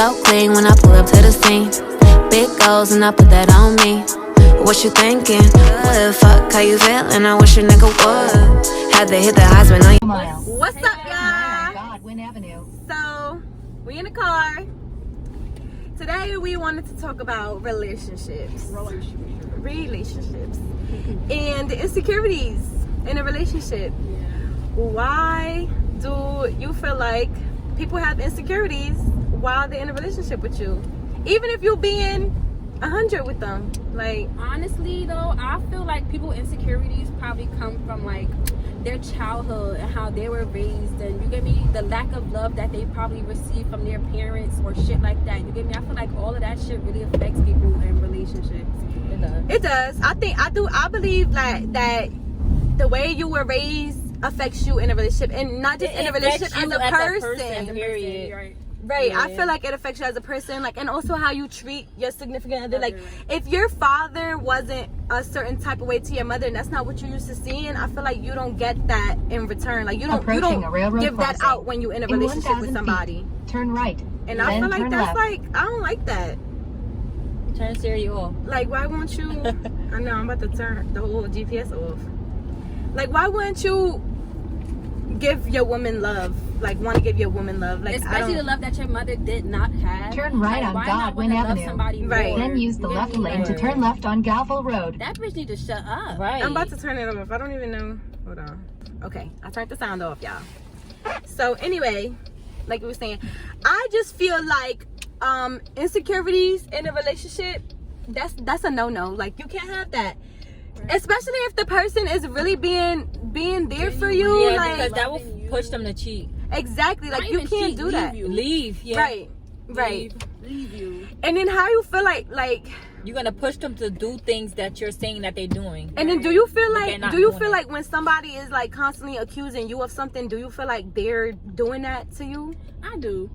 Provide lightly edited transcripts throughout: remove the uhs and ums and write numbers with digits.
so clean when I pull up to the scene. Big goals and I put that on me. What you thinking? What the fuck? How you feeling? I wish a nigga would. Had to hit the husband on you. What's up, y'all? Godwin Avenue. So, we in the car. Today we wanted to talk about relationships. And the insecurities in a relationship. Why do you feel like people have insecurities while they're in a relationship with you? Even if you're being 100 with them. Like, honestly though, I feel like people insecurities probably come from like their childhood and how they were raised, and you get me, the lack of love that they probably received from their parents or shit like that. You get me? I feel like all of that shit really affects people in relationships. It does. I believe that the way you were raised affects you in a relationship, and not just in a relationship, as a person. Period. Right. Yeah. I feel like it affects you as a person, like, and also how you treat your significant other. Like, if your father wasn't a certain type of way to your mother, and that's not what you're used to seeing, I feel like you don't get that in return. Like, you don't give that out when you're in a relationship with somebody. Turn right. And I feel like that's like, I don't like that. Turn stereo off. Like, why won't you? I know I'm about to turn the whole GPS off. Like, why wouldn't you give your woman love? Like, want to give your woman love, like, especially the love that your mother did not have. Turn right on Godwin Avenue. Right. Then use the left lane to turn left on Galville Road. That bitch need to shut up. Right. I'm about to turn it off. I don't even know. Hold on. Okay, I turned the sound off, y'all. So anyway, like we were saying, I just feel like insecurities in a relationship, that's a no-no. Like, you can't have that. Especially if the person is really being there for you. Yeah, like, because that will push them to cheat. Exactly. Like, you can't do that. Leave. Yeah. Right. Leave you. And then how you feel like you're gonna push them to do things that you're saying that they're doing. and then do you feel like when somebody is like constantly accusing you of something, do you feel like they're doing that to you? I do.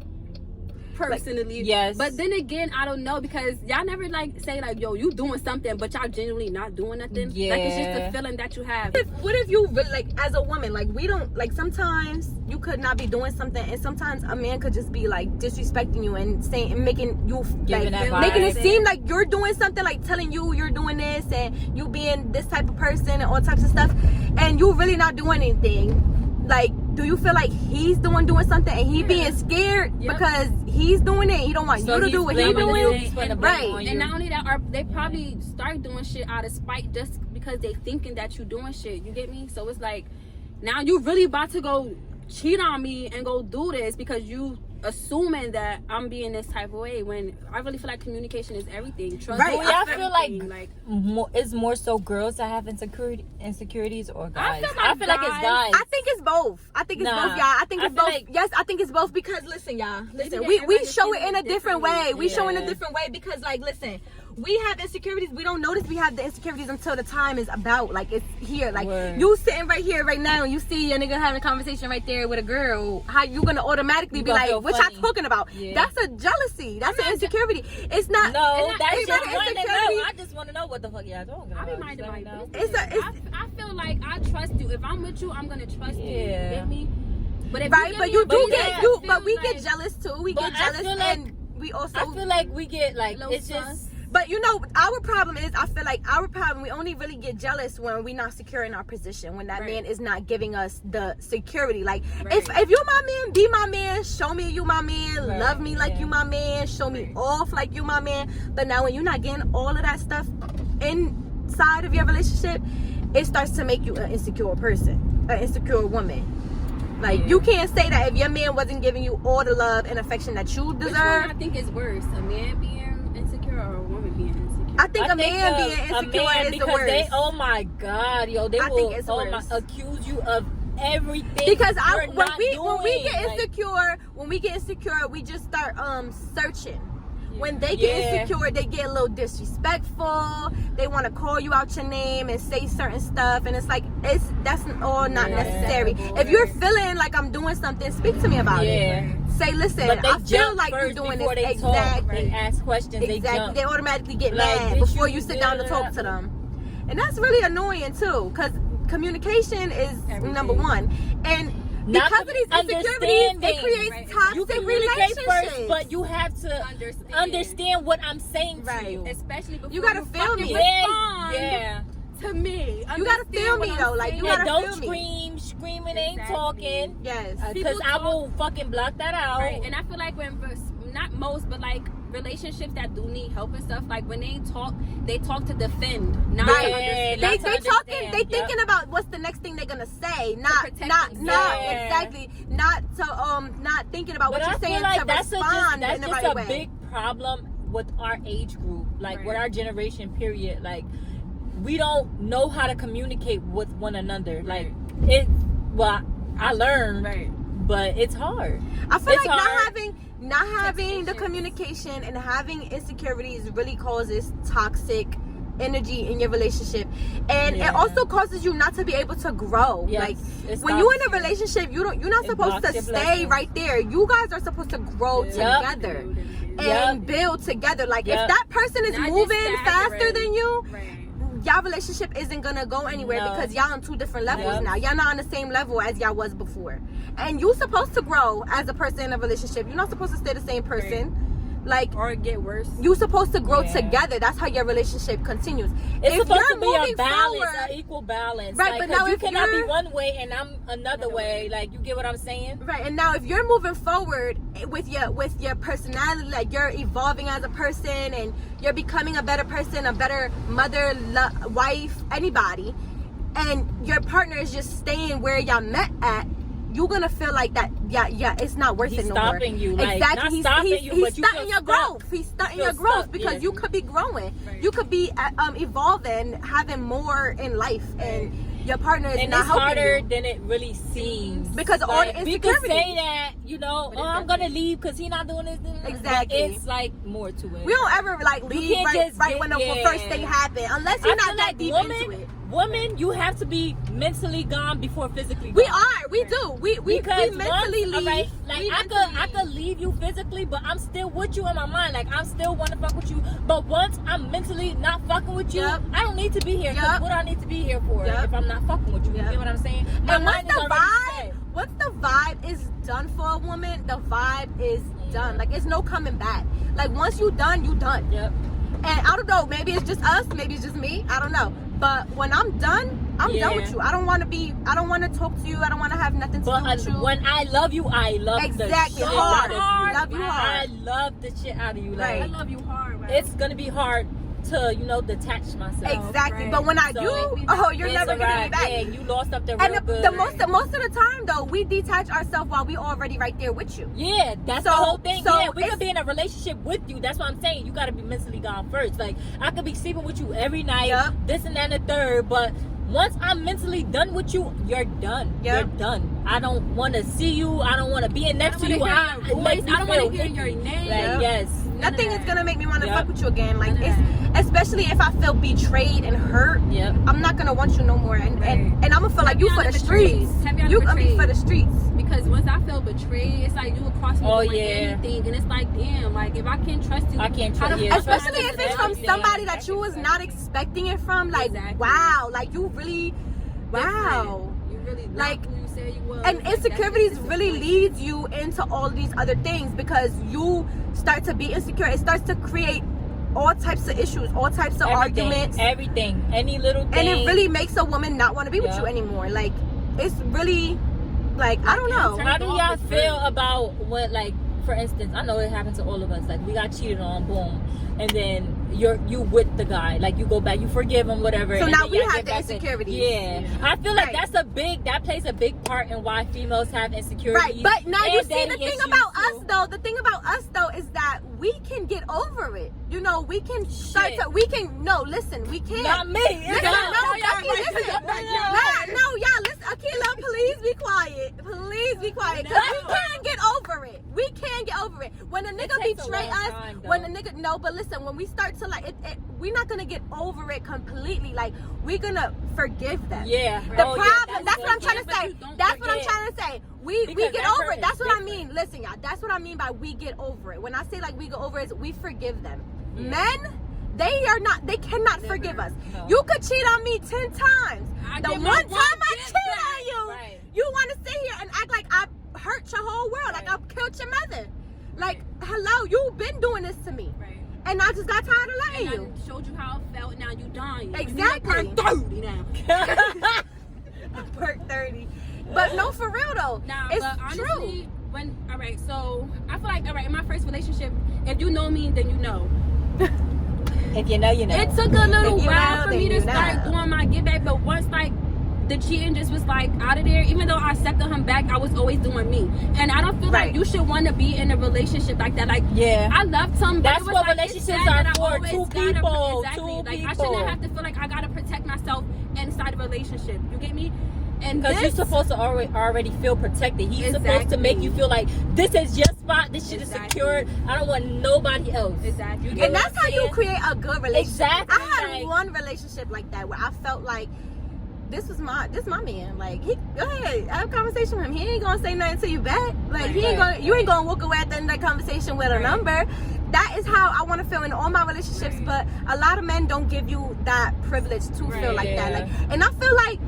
Personally, like, yes, but then again, I don't know, because y'all never like say like, yo, you doing something but y'all genuinely not doing nothing. Yeah, like, it's just a feeling that you have. What if you really, like, as a woman, like, we don't, like, sometimes you could not be doing something, and sometimes a man could just be like disrespecting you and saying and making you like making it seem like you're doing something, like telling you you're doing this and you being this type of person and all types of stuff, and you really not doing anything. Like, do you feel like he's the one doing something and he being scared because he's doing it? He don't want you to do what he's doing. Right. And not only that, they probably start doing shit out of spite just because they thinking that you doing shit. You get me? So it's like, now you really about to go cheat on me and go do this because you assuming that I'm being this type of way, when I really feel like communication is everything. Trust. Right. I feel like it's more so girls that have insecurities or guys. I feel like it's guys. I think it's both. I think it's both, y'all. I think it's both. Like, yes, I think it's both, because listen, y'all. Listen, we show it in a different way. We show it in a different way because, like, listen, we have insecurities. We don't notice we have the insecurities until the time is about. Like, it's here. Like, you sitting right here right now and you see your nigga having a conversation right there with a girl. How you gonna automatically be like, what y'all talking about? Yeah. That's a jealousy. That's an insecurity. It's not. No, that's not just an insecurity. I just want to know what the fuck y'all talking about. I be minding my business. I feel like I trust you. If I'm with you, I'm gonna trust you. You get me? But if we get jealous too. We get jealous, and we also. I feel like we get like it's just. But you know, our problem is, I feel like we only really get jealous when we're not secure in our position, when that man is not giving us the security. Like, if you're my man, be my man, show me you my man, love me like you my man, show me off like you my man. But now when you're not getting all of that stuff inside of your relationship, it starts to make you an insecure person, an insecure woman. Like, you can't say that if your man wasn't giving you all the love and affection that you deserve. Which one I think is worse, a man being insecure or a woman being insecure? I think a man being insecure is the worst. They, oh my God, yo, they will accuse you of everything. Because when we get insecure, we just start searching. When they get insecure, they get a little disrespectful. They want to call you out your name and say certain stuff, and it's like that's all not necessary. If you're feeling like I'm doing something, speak to me about it. Say, listen, I feel like you're doing this. Exactly. They ask questions. Exactly. They automatically get mad before you sit down to talk to them, and that's really annoying too. Because communication is number one, and because of these insecurities, it creates You communicate first, but you have to understand what I'm saying to you. Especially before you gotta feel me. Yeah. To me, you gotta feel me though. Like you gotta don't feel me. screaming ain't talking. Yes, because I will fucking block that out. Right. And I feel like when not most, but like relationships that do need help and stuff, like when they talk to defend, not to understand. They talking, they thinking about what's the next thing they're gonna say, not exactly, not thinking about what you're saying to respond in the right way. That's just a big problem with our age group, like with our generation. Period. Like we don't know how to communicate with one another. Like it. Well, I learned, but it's hard. I feel like not having the communication and having insecurities really causes toxic energy in your relationship, and it also causes you not to be able to grow. Like when you're in a relationship, you're not supposed to stay right there. You guys are supposed to grow together and build together. Like if that person is moving faster than you, y'all relationship isn't gonna go anywhere because y'all on two different levels now. Y'all not on the same level as y'all was before. And you supposed to grow as a person in a relationship. You're not supposed to stay the same person. Like, or get worse. You supposed to grow together. That's how your relationship continues. It's supposed to be a balance, an equal balance. Right, like, but now you cannot be one way and I'm another way. Like, you get what I'm saying? Right, and now if you're moving forward with your personality, like you're evolving as a person and you're becoming a better person, a better mother, wife, anybody, and your partner is just staying where y'all met at, you're gonna feel like that. Yeah, it's not worth it no more. He's stopping you. Like, exactly. Not He's stunting your growth. He's stunting your growth because you could be growing. Right. You could be evolving, having more in life, and your partner is not helping you. And it's harder than it really seems. Because all the insecurity. We could say that, I'm gonna leave because he's not doing this. Exactly. It's like more to it. We don't ever like leave right when the first thing happened, unless you're not that deep into it. Women, you have to be mentally gone before physically gone. We are. We do. We mentally leave. Right, like I could leave you physically, but I'm still with you in my mind. Like I'm still want to fuck with you. But once I'm mentally not fucking with you, I don't need to be here. Cause what do I need to be here for if I'm not fucking with you? You get what I'm saying? And once the vibe is done for a woman, the vibe is done. Like it's no coming back. Like once you done, you done. Yep. And I don't know, maybe it's just us, maybe it's just me, I don't know. But when I'm done, I'm done with you. I don't want to talk to you. I don't want to have nothing to do with you. When I love you, I love exactly the shit hard. Out of you. Love you hard. I love the shit out of you. Like, I love you hard. Right? It's gonna be hard to detach myself. Exactly. Right. But when I do, you're never gonna be back. Yeah, you lost up there real good. Most of the time though, we detach ourselves while we already right there with you. Yeah, that's the whole thing. So we could be in a relationship with you. That's what I'm saying. You gotta be mentally gone first. Like I could be sleeping with you every night, this and that and the third, but once I'm mentally done with you, you're done. You're done. I don't want to see you. I don't want to be next to you. I don't want to hear your name. Like, yes. Nothing is gonna make me want to fuck with you again. Like especially if I feel betrayed and hurt. I'm not gonna want you no more. And I'm gonna feel like you for the streets. You gonna be for the streets. Because once I feel betrayed, it's like you would cross me doing anything, and it's like damn. Like if I can't trust you, I can't trust you. Especially if it's from somebody that you was not expecting it from. Like wow, like you really, wow. You really like. Who you said you was. And insecurities really leads you into all these other things because you start to be insecure. It starts to create all types of issues, all types of arguments. Everything. Any little thing. And it really makes a woman not want to be with you anymore. Like, it's really, like, I don't know. How do y'all feel about what, like, for instance, I know it happens to all of us. Like, we got cheated on, boom. And then you with the guy. Like, you go back, you forgive him, whatever. So now we have the insecurities. I feel like that plays a big part in why females have insecurities. Right, but now you see the thing about us though is that we can get over it. You know, we can start to, we can we can. Not me. Listen, listen, Akila, please be quiet. Please be quiet. Because we can get over it. We can get over it. When a nigga betray us, but listen, when we start to we're not gonna get over it completely. Like, we're gonna forgive them. Yeah. The problem, that's what I'm trying to say. That's what I'm trying to say. We get over it. That's what I mean. Listen, y'all, that's what I mean by we get over it. When I say like we get over it, we forgive them. Men, they cannot forgive us. No. You could cheat on me 10 times. The one time I cheat on you, you want to sit here and act like I hurt your whole world. Like, I killed your mother. Like, hello, you've been doing this to me. Right. And I just got tired of letting you. I showed you how it felt. Now you dying. Exactly. You like 30 now. Perk 30. But no, for real though. Nah, it's but honestly, true. Alright, so I feel like, alright, in my first relationship, if you know me, then you know. If you know, you know. It took a little If you while know, for then me to you start know. doing my get back, but once like the cheating just was like out of there, even though I accepted him back, I was always doing me. And I don't feel Right. like you should want to be in a relationship like that. Like, Yeah. I loved him, but That's it was what like, relationships it's sad are that I for, always two gotta- people, Exactly. two Like, I people. shouldn't have to feel like I gotta protect myself inside a relationship. You get me? And Because you're this, supposed to already feel protected. He's supposed to Exactly. make you feel like this is your spot. This shit Exactly. is secured. I don't want nobody else. Exactly. You get And what that's I'm how you saying? create a good relationship. Exactly. I had Like- one relationship like that where I felt like this my man. Like, he go ahead, have a conversation with him. He ain't gonna say nothing to you back. Like, he ain't gonna, you ain't gonna walk away at the end of that conversation with a number. That is how I want to feel in all my relationships. But a lot of men don't give you that privilege to feel like that. Like, and I feel like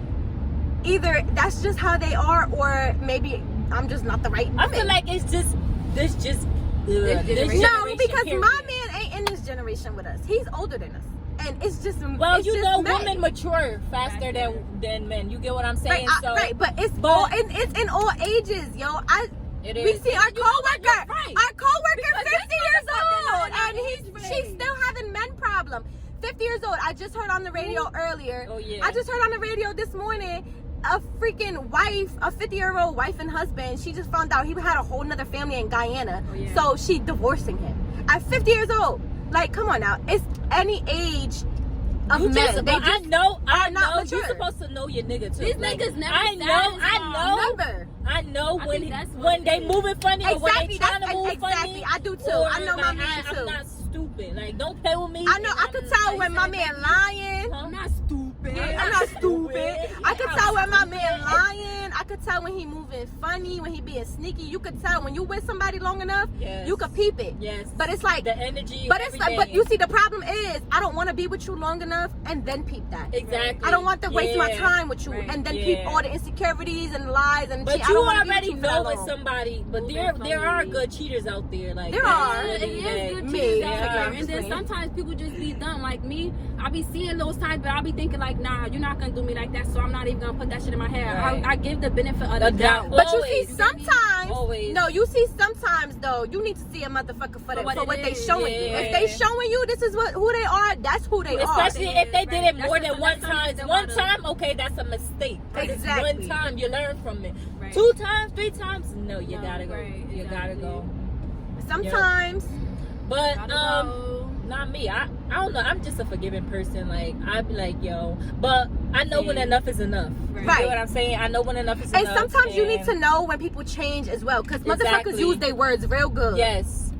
either that's just how they are, or maybe I'm just not the right woman. I feel like it's just this generation. No, because period. my man ain't in this generation with us. He's older than us, and it's just Well, it's you just know, men. women mature faster than men. You get what I'm saying? Right, but it's But- all it's in all ages, yo. It We is. see our You know what? coworker, You're right. our coworker, Because 50 this years motherfucker old, not and in our age she's range. still having men problem. 50 years old. I just heard on the radio earlier. Oh, yeah. I just heard on the radio this morning. A freaking wife, a 50-year-old wife and husband, she just found out he had a whole nother family in Guyana. Oh, yeah. So she divorcing him at 50 years old. Like, come on now. It's any age of You men. just, They but I just know are not you're mature. supposed to know your nigga too. These Like, niggas never I know, Remember. I know I when think that's what when it they is. moving funny or when Exactly, they trying to move exactly. funny. I do too. or, I know my like, man too. I'm not stupid. Like, don't play with me. I know. and I could I'm, tell like, when my man lying. I'm not stupid. I'm not stupid. I could Yeah, tell when my I'm man lying. I could tell when he moving funny, when he being sneaky. You could tell when you with somebody long enough. Yes. You could peep it. Yes. But it's like, the energy. but it's like, but everything. you see, the problem is, I don't want to be with you long enough and then peep that. Exactly. I don't want to waste my Yeah. time with you Right. and then Yeah. peep all the insecurities and lies and But cheat. I you don't wanna be already with you for that know with long. somebody. But Moving there are funny. good cheaters out there. Like There that's are. It really, is like, good Me, cheaters out yeah, there. I'm And just then saying. sometimes people just be dumb. Like me, I be seeing those types, but I be thinking like, nah, you're not gonna do me like that, so I'm not even gonna put that shit in my head. Right. I give the benefit of The the doubt. doubt. But you Always. see, sometimes, Always. no, you see sometimes though, you need to see a motherfucker for what what it they is. showing you. Yeah. If they showing you this is who they are, that's who they Especially are. if they did it Right. more That's than the one first time time. they One wanna- time, okay, that's a mistake. 'Cause it's Exactly. one time you learn from it. Right. 2 times, 3 times, no, you No, gotta go. right, You gotta exactly. go. Sometimes, But Gotta go. not me. I don't know. I'm just a forgiving person. Like I'd be like, yo. But I know when Yeah. enough is enough. Right. You know what I'm saying? I know when enough is and enough. sometimes you need and- to know when people change as well, because motherfuckers Exactly. use their words real good. Yes.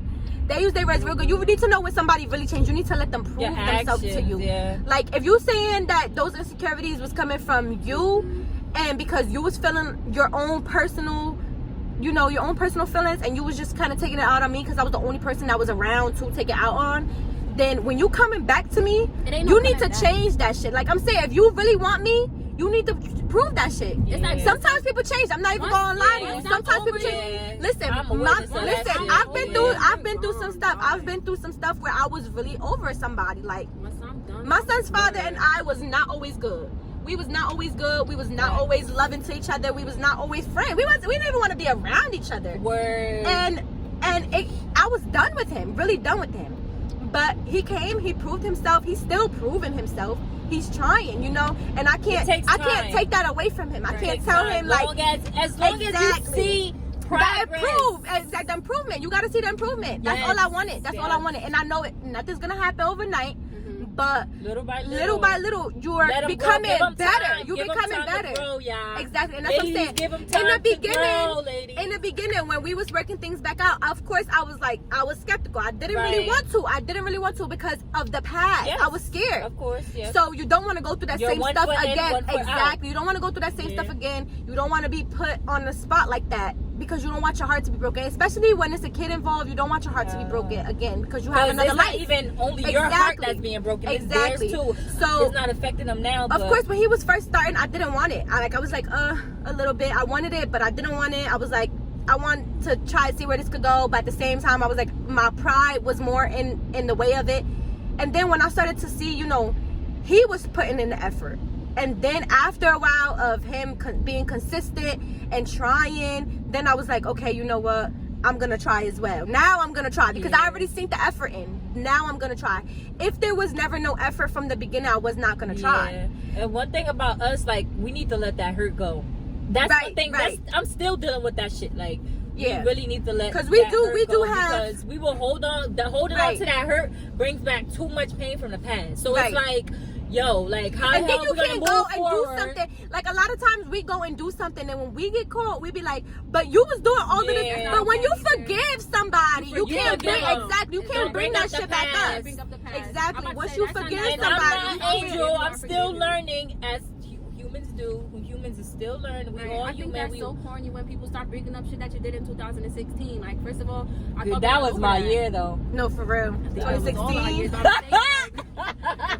They use their words real good. You need to know when somebody really changed. You need to let them prove Your themselves to actions, you. yeah. Like if you saying that those insecurities was coming from you, and because you was feeling your own personal, you know, your own personal feelings, and you was just kind of taking it out on me because I was the only person that was around to take it out on, then when you coming back to me, It ain't no you need to coming back. change that shit. Like I'm saying, if you really want me, you need to prove that shit. It's like Sometimes people change. I'm not even Once- gonna lie to yeah, you. once Sometimes I'm people over change. it, Listen, I'm a witness of that listen. shit. I've been through some stuff. Right. I've been through some stuff where I was really over somebody. Like Once I'm done, my son's father and I was not always good. We was not always good. We was not Right. always loving to each other. We was not always friends. We didn't even want to be around each other. Word. And I was done with him, really done with him. But he came, he proved himself. He's still proving himself. He's trying, you know. And I can't takes I can't time. take that away from him. I Right. can't tell him like as long as you Exactly. see that progress. the improvement. You got to see the improvement. That's Yes. all I wanted. That's all I Yes. wanted. And I know nothing's gonna happen overnight. But Little by little by little, you are Let 'em grow. becoming Give 'em better. time. You're Give 'em becoming time to better. grow, y'all. Exactly, and that's what I'm Ladies, saying. give 'em In time the to beginning, grow, ladies. in the beginning, when we was working things back out, of course I was skeptical. I didn't really Right. want to. I didn't really want to because of the past. Yes. I was scared. Of course, yes. So you don't want to go through that You're same one stuff foot in, again. one foot out. Exactly. You don't want to go through that same Yeah. stuff again. You don't want to be put on the spot like that because you don't want your heart to be broken. Especially when it's a kid involved, you don't want your heart to be broken again because you have another it's life. not even only your heart Exactly. that's being broken. Exactly. It's theirs too. So it's not affecting them now. of But course, when he was first starting, I didn't want it. I was like, a little bit. I wanted it, but I didn't want it. I was like, I want to try to see where this could go, but at the same time I was like, my pride was more in the way of it. And then when I started to see, you know, he was putting in the effort, and then after a while of him being consistent and trying, then I was like, okay, you know what, I'm gonna try as well. Now I'm gonna try because I already seen the effort in. Now I'm gonna try. If there was never no effort from the beginning, I was not gonna try. And one thing about us, like, we need to let that hurt go. That's the thing. I'm still dealing with that shit. Like, we really need to let, because we do have, because we will hold on. Holding on to that hurt brings back too much pain from the past. So it's like, yo, like, how the hell we gonna move forward? Do something. Like, a lot of times we go and do something, and when we get caught, we be like, but you was doing all of this. But when you forgive somebody, you can't bring that shit back up. Exactly. Once you forgive somebody, I'm not Angel. I'm still learning, as humans do. Humans are still learning. We all I think human. that's so corny when people start bringing up shit that you did in 2016. Like, first of all, that was my year, though. No, for real. 2016.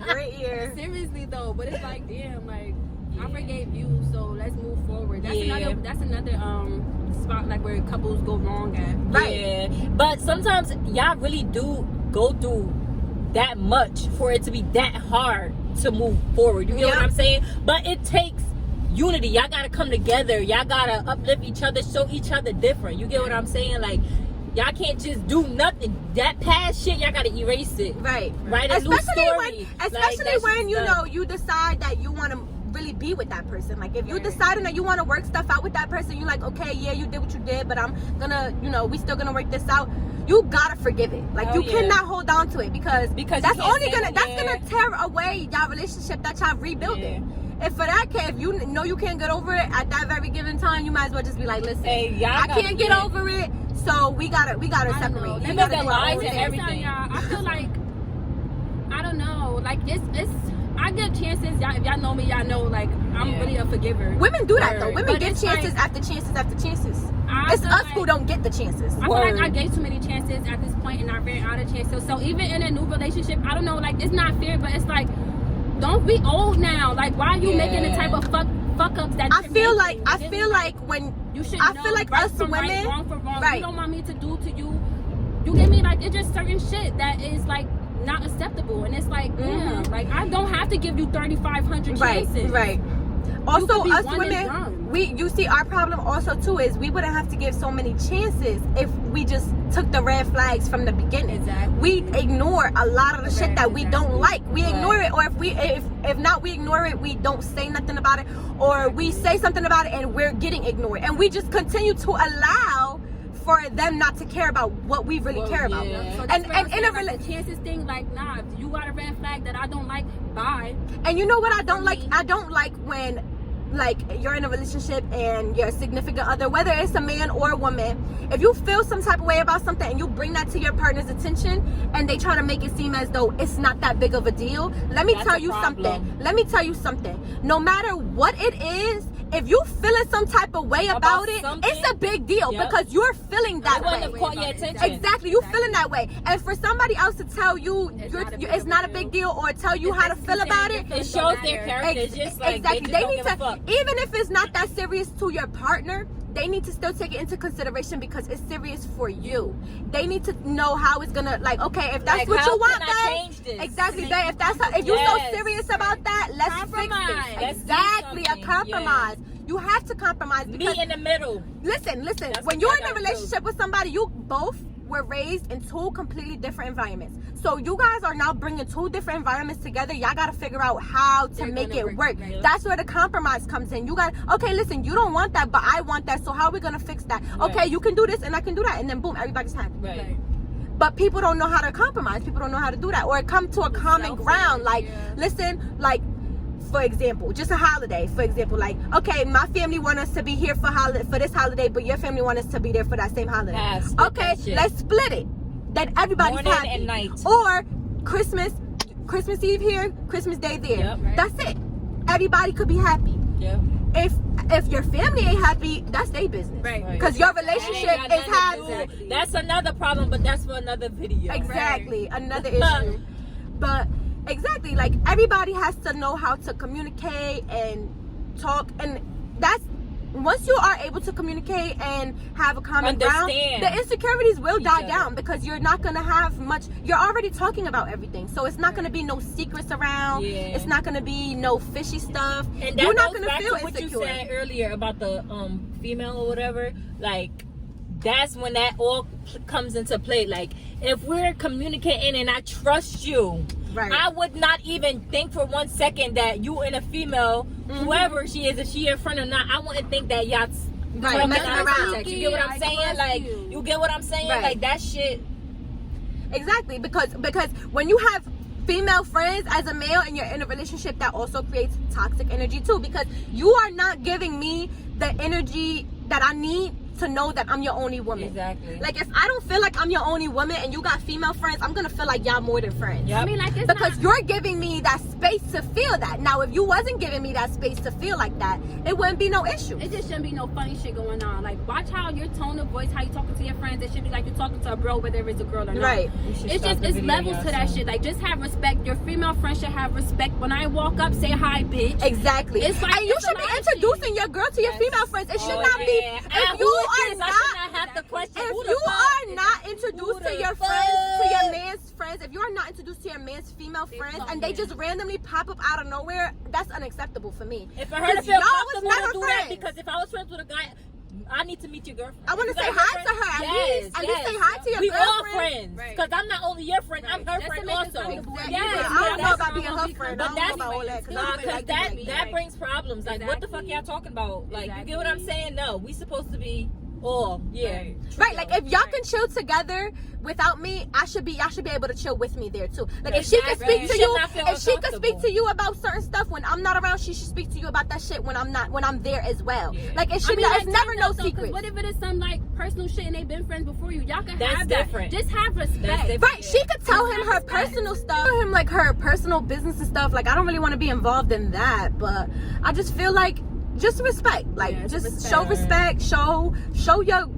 Great year. Seriously though, but it's like, damn, like, I forgave you, so let's move forward. That's another spot, like, where couples go wrong at. Yeah, but sometimes y'all really do go through that much for it to be that hard to move forward. You get what I'm saying? But it takes unity. Y'all gotta come together. Y'all gotta uplift each other, show each other different. You get what I'm saying? Like, y'all can't just do nothing. That past shit, y'all gotta erase it. Right. Write a new story. Especially when you know, you decide that you want to really be with that person. Like, if you deciding that you want to work stuff out with that person, you're like, okay, yeah, you did what you did, but I'm gonna, you know, we still gonna work this out. You gotta forgive it. Like, you cannot hold on to it because that's only gonna tear away y'all relationship that y'all rebuilding. If for that case, if you know you can't get over it at that very given time, you might as well just be like, listen, I can't get over it, so we gotta separate. You gotta lie to everything. I feel like, I don't know, like, it's I give chances. Y'all, if y'all know me, y'all know, like, I'm really a forgiver. Women do that though. Women get chances after chances after chances. It's us who don't get the chances. I feel like I gave too many chances at this point, and I ran out of chances. So even in a new relationship, I don't know, like, it's not fair, but it's like, don't be old now. Like, why are you making the type of fuck ups that I feel like when you should I know feel like right us from women, right, wrong for wrong. You don't want me to do to you. You get me? Like, it's just certain shit that is like not acceptable, and it's like, damn, like, I don't have to give you 3,500 chances. Right. Also, us women, you see, our problem also too is we wouldn't have to give so many chances if we just took the red flags from the beginning. Exactly. We ignore a lot of the shit that we don't like. We ignore it, or if not, we ignore it. We don't say nothing about it, or we say something about it and we're getting ignored, and we just continue to allow for them not to care about what we really care about. So and in a like, the chances thing, like, nah, if you got a red flag that I don't like, bye. And you know what I don't like? I don't like when, like, you're in a relationship and your significant other, whether it's a man or a woman, if you feel some type of way about something and you bring that to your partner's attention and they try to make it seem as though it's not that big of a deal, let me tell you something. No matter what it is, if you feeling some type of way about it, it's a big deal because you're feeling that way. Exactly, you feeling that way. And for somebody else to tell you it's not a big deal or tell you how to feel about it, it shows their character. Exactly, they need to, even if it's not that serious to your partner, they need to still take it into consideration because it's serious for you. They need to know how it's gonna, like, okay, if that's what you want, babe, exactly, babe, if you're so serious about that, let's fix it. Exactly, a compromise. You have to compromise. Meet in the middle. Listen. When you're in a relationship with somebody, you both were raised in two completely different environments. So you guys are now bringing two different environments together. Y'all got to figure out how to make it work. That's where the compromise comes in. You got, okay, listen, you don't want that, but I want that. So how are we going to fix that? Okay, you can do this and I can do that. And then boom, everybody's happy. Right. But people don't know how to compromise. People don't know how to do that or come to a common ground. Like, listen, like, for example, just a holiday. For example, like, okay, my family want us to be here for this holiday, but your family want us to be there for that same holiday. Okay, let's split it. Then everybody's happy. And night. Or Christmas Eve here, Christmas Day there. That's it. Everybody could be happy. If your family ain't happy, that's their business. Because your relationship is happy. That's another problem, but that's for another video. Exactly, another issue. But exactly, like, everybody has to know how to communicate and talk, and that's once you are able to communicate and have a common ground, the insecurities will die down because you're not gonna have much. You're already talking about everything, so it's not gonna be no secrets around. It's not gonna be no fishy stuff. And you're not goes gonna back feel to what insecure. you said earlier about the female or whatever. Like, that's when that all comes into play. Like, if we're communicating and I trust you, I would not even think for 1 second that you and a female, whoever she is, if she your friend or not, I wouldn't think that y'all messing around. You get what I'm saying? Like, you get what I'm saying? Like, that shit. Exactly, because when you have female friends as a male and you're in a relationship, that also creates toxic energy too, because you are not giving me the energy that I need to know that I'm your only woman. Exactly. Like, if I don't feel like I'm your only woman and you got female friends, I'm gonna feel like y'all more than friends. Yep. I mean, like, it's because you're giving me that space to feel that. Now, if you wasn't giving me that space to feel like that, it wouldn't be no issue. It just shouldn't be no funny shit going on. Like, watch how your tone of voice, how you talking to your friends. It should be like you're talking to a bro, whether it's a girl or not. Right. It's just, it's levels to that shit. Like, just have respect. Your female friends should have respect. When I walk up, say hi, bitch. Exactly. It's like, and you should be introducing your girl to your female friends. It should not be. If you are not, if you are not introduced to your friends, to your man's friends, if you are not introduced to your man's female friends, and they just randomly pop up out of nowhere, that's unacceptable for me. If I heard to feel comfortable to do that, because if I was friends with a guy, I need to meet your girlfriend. I want to say hi to her at least. At least say hi to your girlfriend. We all friends. Because I'm not only your friend, I'm her friend also. I don't know about being her friend. But I don't know about all that. Because that brings problems. Like, what the fuck y'all talking about? Like, you get what I'm saying? No, we supposed to be all, right. Like, if y'all can chill together without me, y'all should be able to chill with me there too. Like, if she can speak to you, if she can speak to you about certain stuff when I'm not around, she should speak to you about that shit when I'm there as well. Like, it should it's never no secret. What if it is some like personal shit and they've been friends before you? Y'all can have that. Different. Just have respect. Right. She could tell him her personal stuff, tell him like her personal business and stuff. Like, I don't really want to be involved in that, but I just feel like just respect. Like, just show respect. Show your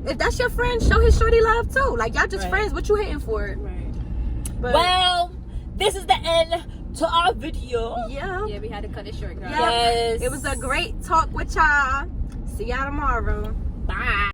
if that's your friend, show his shorty love too. Like, y'all just friends. What you hitting for? Right. But, well, this is the end to our video. Yeah, we had to cut it short, girl. Yes. It was a great talk with y'all. See y'all tomorrow. Bye.